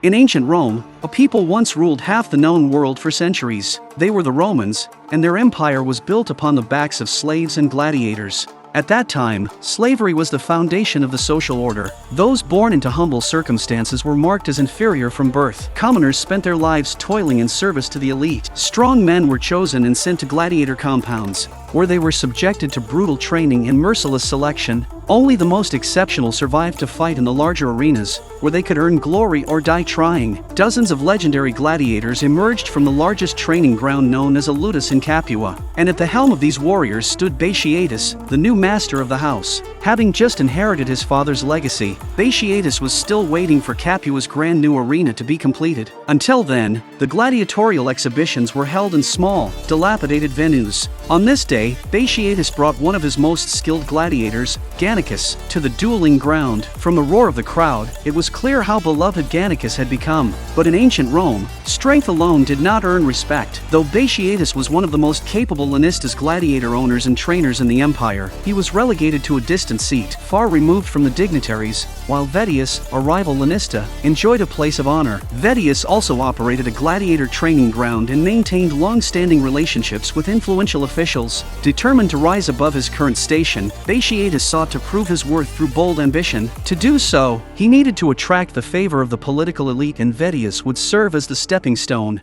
In ancient Rome, a people once ruled half the known world for centuries. They were the Romans, and their empire was built upon the backs of slaves and gladiators. At that time, slavery was the foundation of the social order. Those born into humble circumstances were marked as inferior from birth. Commoners spent their lives toiling in service to the elite. Strong men were chosen and sent to gladiator compounds, where they were subjected to brutal training and merciless selection. Only the most exceptional survived to fight in the larger arenas, where they could earn glory or die trying. Dozens of legendary gladiators emerged from the largest training ground known as Alutus in Capua, and at the helm of these warriors stood Batiatus, the new master of the house. Having just inherited his father's legacy, Batiatus was still waiting for Capua's grand new arena to be completed. Until then, the gladiatorial exhibitions were held in small, dilapidated venues. On this day, Batiatus brought one of his most skilled gladiators, Gannicus, to the dueling ground. From the roar of the crowd, it was clear how beloved Gannicus had become. But in ancient Rome, strength alone did not earn respect. Though Batiatus was one of the most capable Lenistus gladiator owners and trainers in the empire, he was relegated to a distant seat, far removed from the dignitaries, while Vettius, a rival Lenista, enjoyed a place of honor. Vettius also operated a gladiator training ground and maintained long-standing relationships with influential officials. Determined to rise above his current station, Batiatus sought to prove his worth through bold ambition. To do so, he needed to attract the favor of the political elite, and Vettius would serve as the stepping stone.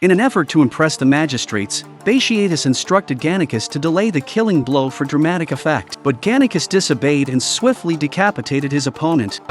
In an effort to impress the magistrates, Batiatus instructed Gannicus to delay the killing blow for dramatic effect, but Gannicus disobeyed and swiftly decapitated his opponent.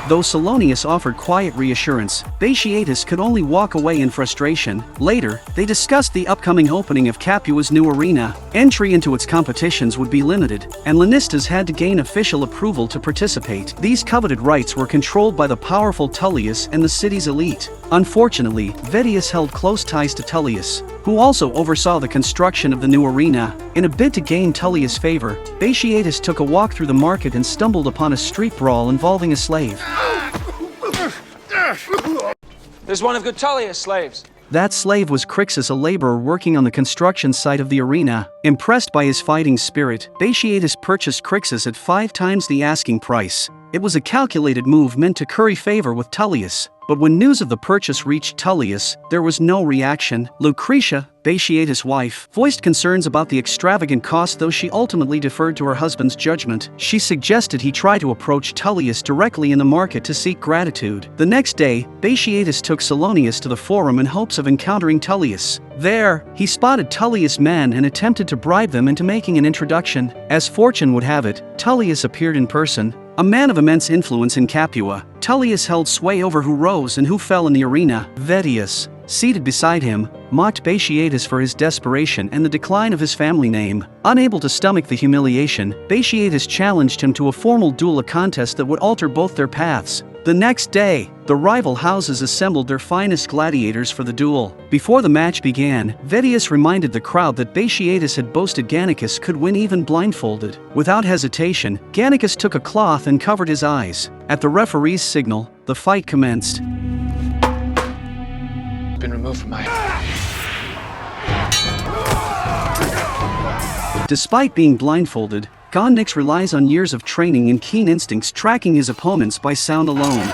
Though Salonius offered quiet reassurance, Batiatus could only walk away in frustration. Later, they discussed the upcoming opening of Capua's new arena. Entry into its competitions would be limited, and Lenistas had to gain official approval to participate. These coveted rights were controlled by the powerful Tullius and the city's elite. Unfortunately, Vettius held close ties to Tullius, who also oversaw the construction of the new arena. In a bid to gain Tullius' favor, Batiatus took a walk through the market and stumbled upon a street brawl involving a slave. There's one of good Tullius' slaves. That slave was Crixus, a laborer working on the construction site of the arena. Impressed by his fighting spirit, Batiatus purchased Crixus at 5 times the asking price. It was a calculated move meant to curry favor with Tullius. But when news of the purchase reached Tullius, there was no reaction. Lucretia, Batiatus' wife, voiced concerns about the extravagant cost, though she ultimately deferred to her husband's judgment. She suggested he try to approach Tullius directly in the market to seek gratitude. The next day, Batiatus took Salonius to the forum in hopes of encountering Tullius. There, he spotted Tullius' men and attempted to bribe them into making an introduction. As fortune would have it, Tullius appeared in person. A man of immense influence in Capua, Tullius held sway over who rose and who fell in the arena. Vettius, seated beside him, mocked Batiatus for his desperation and the decline of his family name. Unable to stomach the humiliation, Batiatus challenged him to a formal duel, a contest that would alter both their paths. The next day, the rival houses assembled their finest gladiators for the duel. Before the match began, Vettius reminded the crowd that Batiatus had boasted Gannicus could win even blindfolded. Without hesitation, Gannicus took a cloth and covered his eyes. At the referee's signal, the fight commenced. Been removed from my... Despite being blindfolded, Gannicus relies on years of training and keen instincts, tracking his opponents by sound alone.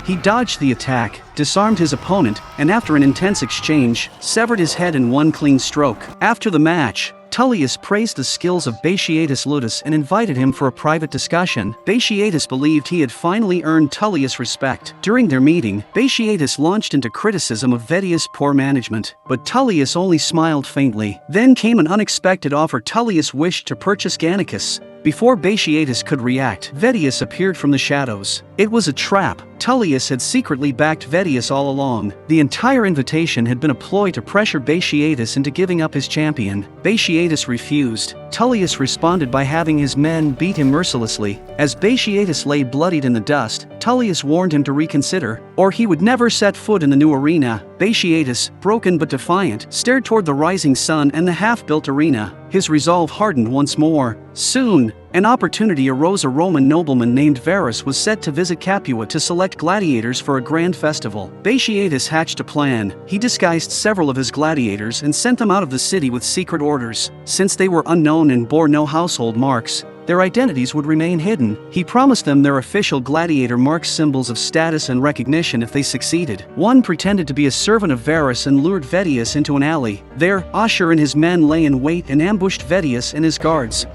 He dodged the attack, disarmed his opponent, and after an intense exchange, severed his head in one clean stroke. After the match, Tullius praised the skills of Batiatus Lutus and invited him for a private discussion. Batiatus believed he had finally earned Tullius' respect. During their meeting, Batiatus launched into criticism of Vettius' poor management, but Tullius only smiled faintly. Then came an unexpected offer. Tullius wished to purchase Gannicus. Before Batiatus could react, Vettius appeared from the shadows. It was a trap. Tullius had secretly backed Vettius all along. The entire invitation had been a ploy to pressure Batiatus into giving up his champion. Batiatus refused. Tullius responded by having his men beat him mercilessly. As Batiatus lay bloodied in the dust, Tullius warned him to reconsider, or he would never set foot in the new arena. Batiatus, broken but defiant, stared toward the rising sun and the half-built arena. His resolve hardened once more. Soon, an opportunity arose. A Roman nobleman named Verus was set to visit Capua to select gladiators for a grand festival. Batiatus hatched a plan. He disguised several of his gladiators and sent them out of the city with secret orders. Since they were unknown and bore no household marks, their identities would remain hidden. He promised them their official gladiator marks, symbols of status and recognition if they succeeded. One pretended to be a servant of Verus and lured Vedius into an alley. There, Asher and his men lay in wait and ambushed Vedius and his guards.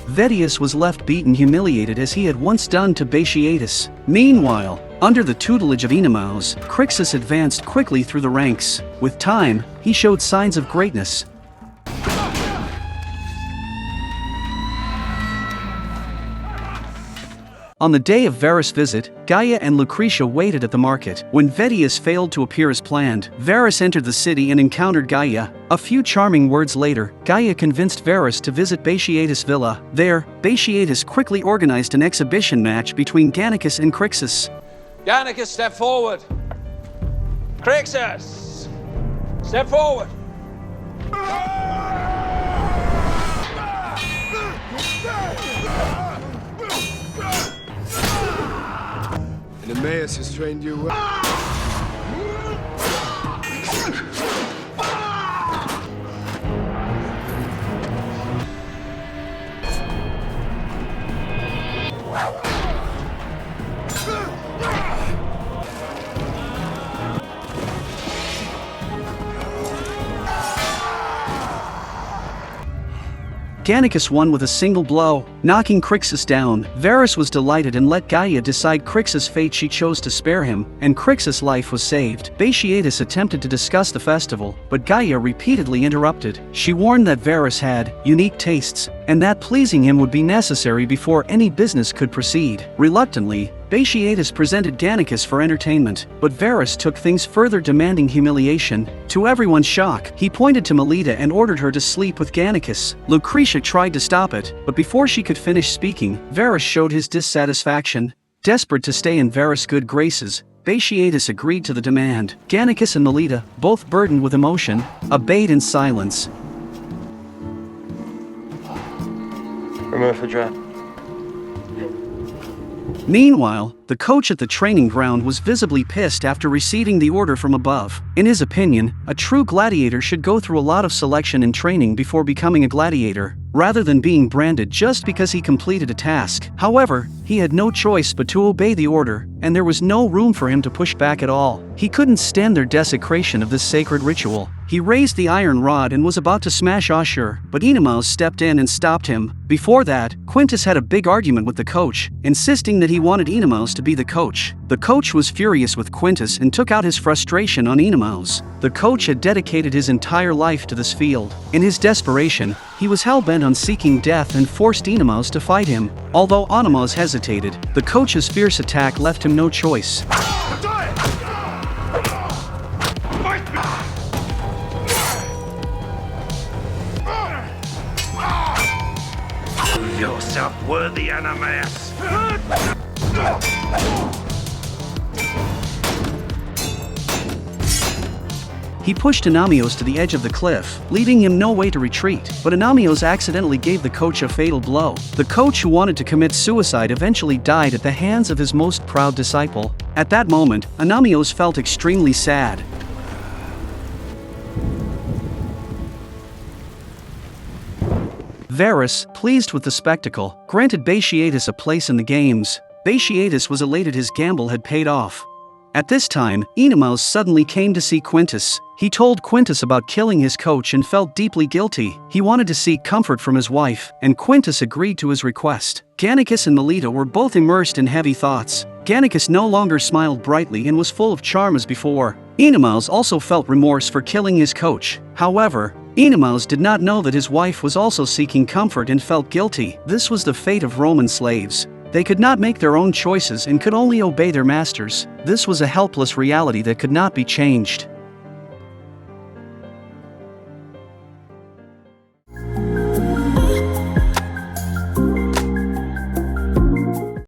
Vedius was left beaten, humiliated as he had once done to Batiatus. Meanwhile, under the tutelage of Oenomaus, Crixus advanced quickly through the ranks. With time, he showed signs of greatness. On the day of Verus' visit, Gaia and Lucretia waited at the market. When Vedius failed to appear as planned, Verus entered the city and encountered Gaia. A few charming words later, Gaia convinced Verus to visit Batiatus' villa. There, Batiatus quickly organized an exhibition match between Gannicus and Crixus. Gannicus, step forward. Crixus, step forward. Oenomaus has trained you well. Gannicus won with a single blow, knocking Crixus down. Verus was delighted and let Gaia decide Crixus' fate. She chose to spare him, and Crixus' life was saved. Batiatus attempted to discuss the festival, but Gaia repeatedly interrupted. She warned that Verus had unique tastes, and that pleasing him would be necessary before any business could proceed. Reluctantly, Batiatus presented Gannicus for entertainment, but Verus took things further, demanding humiliation. To everyone's shock, he pointed to Melita and ordered her to sleep with Gannicus. Lucretia tried to stop it, but before she could finish speaking, Verus showed his dissatisfaction. Desperate to stay in Verus' good graces, Batiatus agreed to the demand. Gannicus and Melita, both burdened with emotion, obeyed in silence. Remove the drop. Meanwhile, the coach at the training ground was visibly pissed after receiving the order from above. In his opinion, a true gladiator should go through a lot of selection and training before becoming a gladiator, rather than being branded just because he completed a task. However, he had no choice but to obey the order, and there was no room for him to push back at all. He couldn't stand their desecration of this sacred ritual. He raised the iron rod and was about to smash Asher, but Oenomaus stepped in and stopped him. Before that, Quintus had a big argument with the coach, insisting that he wanted Oenomaus to be the coach. The coach was furious with Quintus and took out his frustration on Oenomaus. The coach had dedicated his entire life to this field. In his desperation, he was hell-bent on seeking death and forced Oenomaus to fight him. Although Oenomaus hesitated, the coach's fierce attack left him no choice. Prove yourself worthy, Oenomaus. He pushed Oenomaus to the edge of the cliff, leaving him no way to retreat, but Oenomaus accidentally gave the coach a fatal blow. The coach, who wanted to commit suicide, eventually died at the hands of his most proud disciple. At that moment, Oenomaus felt extremely sad. Verus, pleased with the spectacle, granted Batiatus a place in the games. Batiatus was elated his gamble had paid off. At this time, Oenomaus suddenly came to see Quintus. He told Quintus about killing his coach and felt deeply guilty. He wanted to seek comfort from his wife, and Quintus agreed to his request. Gannicus and Melita were both immersed in heavy thoughts. Gannicus no longer smiled brightly and was full of charm as before. Oenomaus also felt remorse for killing his coach. However, Oenomaus did not know that his wife was also seeking comfort and felt guilty. This was the fate of Roman slaves. They could not make their own choices and could only obey their masters. This was a helpless reality that could not be changed.